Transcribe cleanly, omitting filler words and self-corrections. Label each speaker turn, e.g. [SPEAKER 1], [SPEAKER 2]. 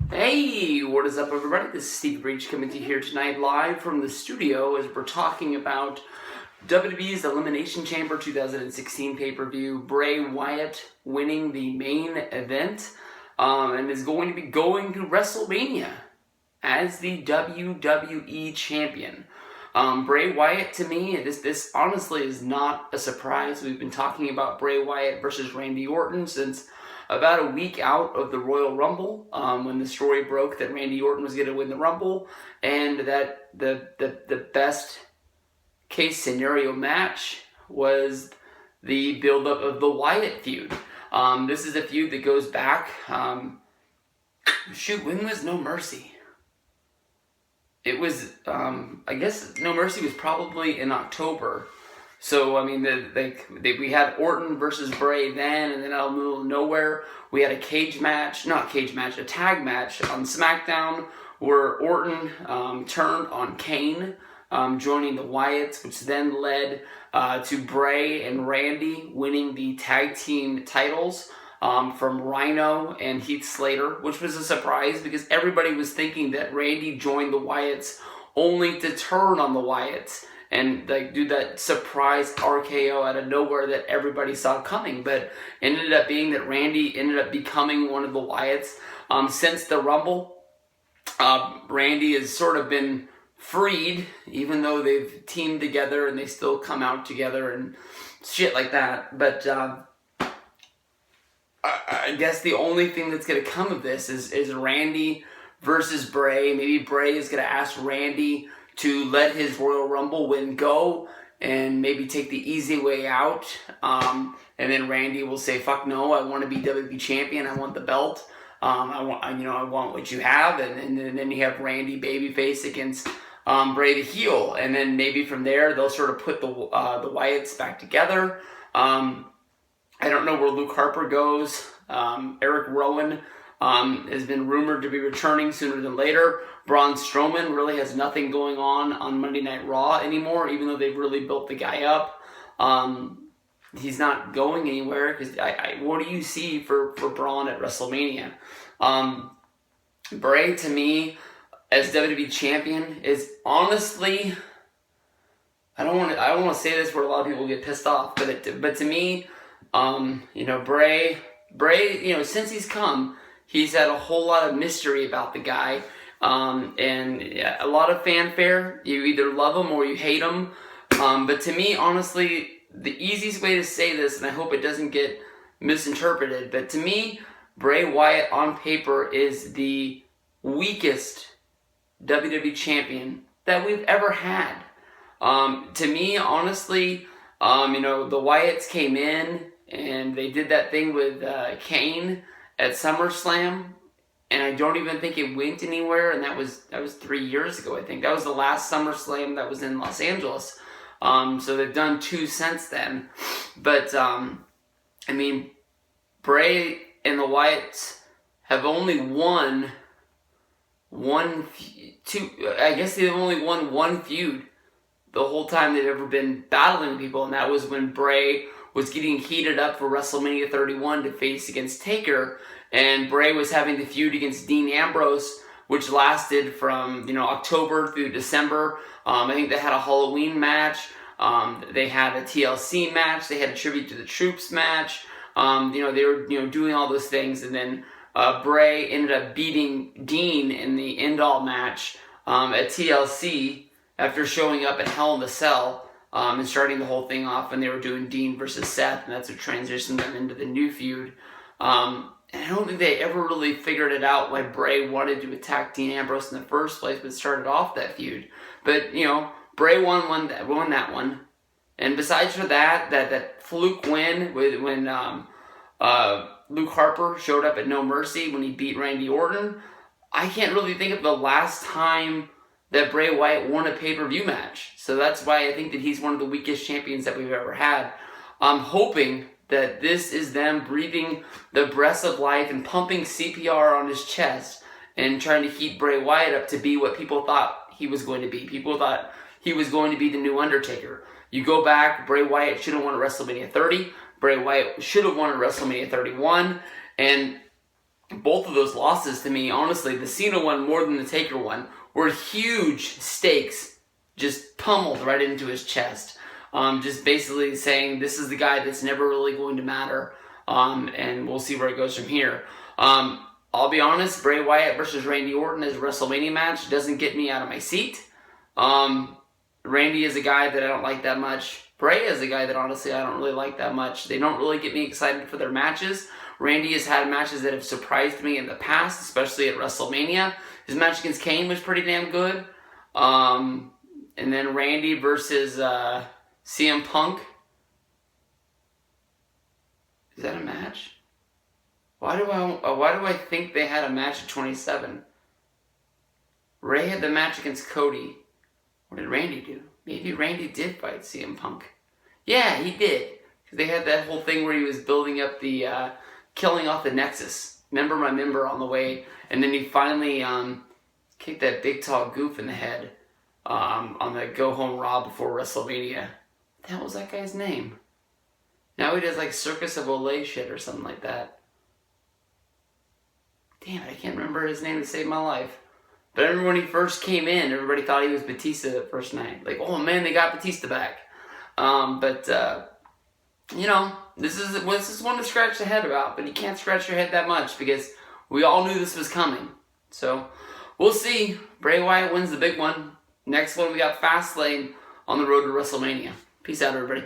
[SPEAKER 1] Hey, what is up, everybody? This is Steve Breach coming to you here tonight live from the studio as we're talking about WWE's Elimination Chamber 2016 pay-per-view. Bray Wyatt winning the main event and is going to be going to WrestleMania as the WWE Champion. Bray Wyatt, to me, this honestly is not a surprise. We've been talking about Bray Wyatt versus Randy Orton since about a week out of the Royal Rumble, when the story broke that Randy Orton was going to win the Rumble, and that the best case scenario match was the build-up of the Wyatt feud. This is a feud that goes back, when was No Mercy? It was, I guess No Mercy was probably in October. So, I mean, we had Orton versus Bray then, and then out of the middle of nowhere, we had a tag match on SmackDown, where Orton turned on Kane, joining the Wyatts, which then led to Bray and Randy winning the tag team titles from Rhino and Heath Slater, which was a surprise because everybody was thinking that Randy joined the Wyatts only to turn on the Wyatts and do that surprise RKO out of nowhere that everybody saw coming. But it ended up being that Randy ended up becoming one of the Wyatts. Since the Rumble, Randy has sort of been freed, even though they've teamed together and they still come out together and shit like that. But I guess the only thing that's going to come of this is Randy versus Bray. Maybe Bray is going to ask Randy to let his Royal Rumble win go and maybe take the easy way out. And then Randy will say, fuck no, I want to be WWE champion. I want the belt. I want what you have. And then you have Randy babyface against Bray the heel. And then maybe from there, they'll sort of put the Wyatts back together. I don't know where Luke Harper goes. Eric Rowan has been rumored to be returning sooner than later. Braun Strowman really has nothing going on Monday Night Raw anymore, even though they've really built the guy up. He's not going anywhere because what do you see for Braun at WrestleMania? Bray, to me, as WWE champion, is honestly, I don't want to say this where a lot of people get pissed off, but to me, Bray, since he's come, he's had a whole lot of mystery about the guy, and a lot of fanfare. You either love him or you hate him. But to me, honestly, the easiest way to say this, and I hope it doesn't get misinterpreted, but to me, Bray Wyatt on paper is the weakest WWE champion that we've ever had. To me, honestly, the Wyatts came in and they did that thing with Kane at SummerSlam, and I don't even think it went anywhere, and that was 3 years ago, I think. That was the last SummerSlam that was in Los Angeles. So they've done 2 since then. But, Bray and the Wyatts have only won they've only won one feud the whole time they've ever been battling people, and that was when Bray was getting heated up for WrestleMania 31 to face against Taker, and Bray was having the feud against Dean Ambrose, which lasted from October through December. I think they had a Halloween match. They had a TLC match. They had a Tribute to the Troops match. They were doing all those things, and then Bray ended up beating Dean in the end-all match at TLC after showing up at Hell in the Cell. And starting the whole thing off when they were doing Dean versus Seth, and that's what transitioned them into the new feud. And I don't think they ever really figured it out why Bray wanted to attack Dean Ambrose in the first place, but started off that feud. But, Bray won that one. And besides for that fluke win when Luke Harper showed up at No Mercy when he beat Randy Orton, I can't really think of the last time that Bray Wyatt won a pay-per-view match. So that's why I think that he's one of the weakest champions that we've ever had. I'm hoping that this is them breathing the breath of life and pumping CPR on his chest and trying to heat Bray Wyatt up to be what people thought he was going to be. People thought he was going to be the new Undertaker. You go back, Bray Wyatt should have won at WrestleMania 30. Bray Wyatt should have won at WrestleMania 31. And both of those losses to me, honestly, the Cena one more than the Taker one, were huge stakes just pummeled right into his chest. Just basically saying this is the guy that's never really going to matter, and we'll see where it goes from here. I'll be honest, Bray Wyatt versus Randy Orton as a WrestleMania match doesn't get me out of my seat. Randy is a guy that I don't like that much. Bray is a guy that honestly I don't really like that much. They don't really get me excited for their matches. Randy has had matches that have surprised me in the past, especially at WrestleMania. His match against Kane was pretty damn good. And then Randy versus CM Punk. Is that a match? Why do I think they had a match at 27? Ray had the match against Cody. What did Randy do? Maybe Randy did fight CM Punk. Yeah, he did. Because they had that whole thing where he was building up the killing off the Nexus. Member my member on the way. And then he finally kicked that big tall goof in the head on the Go Home Raw before WrestleMania. What the hell was that guy's name? Now he does like Circus of Olay shit or something like that. Damn it, I can't remember his name to save my life. But I remember when he first came in, everybody thought he was Batista that first night. Like, oh man, they got Batista back. You know, this is one to scratch the head about, but you can't scratch your head that much because we all knew this was coming. So, we'll see. Bray Wyatt wins the big one. Next one, we got Fastlane on the road to WrestleMania. Peace out, everybody.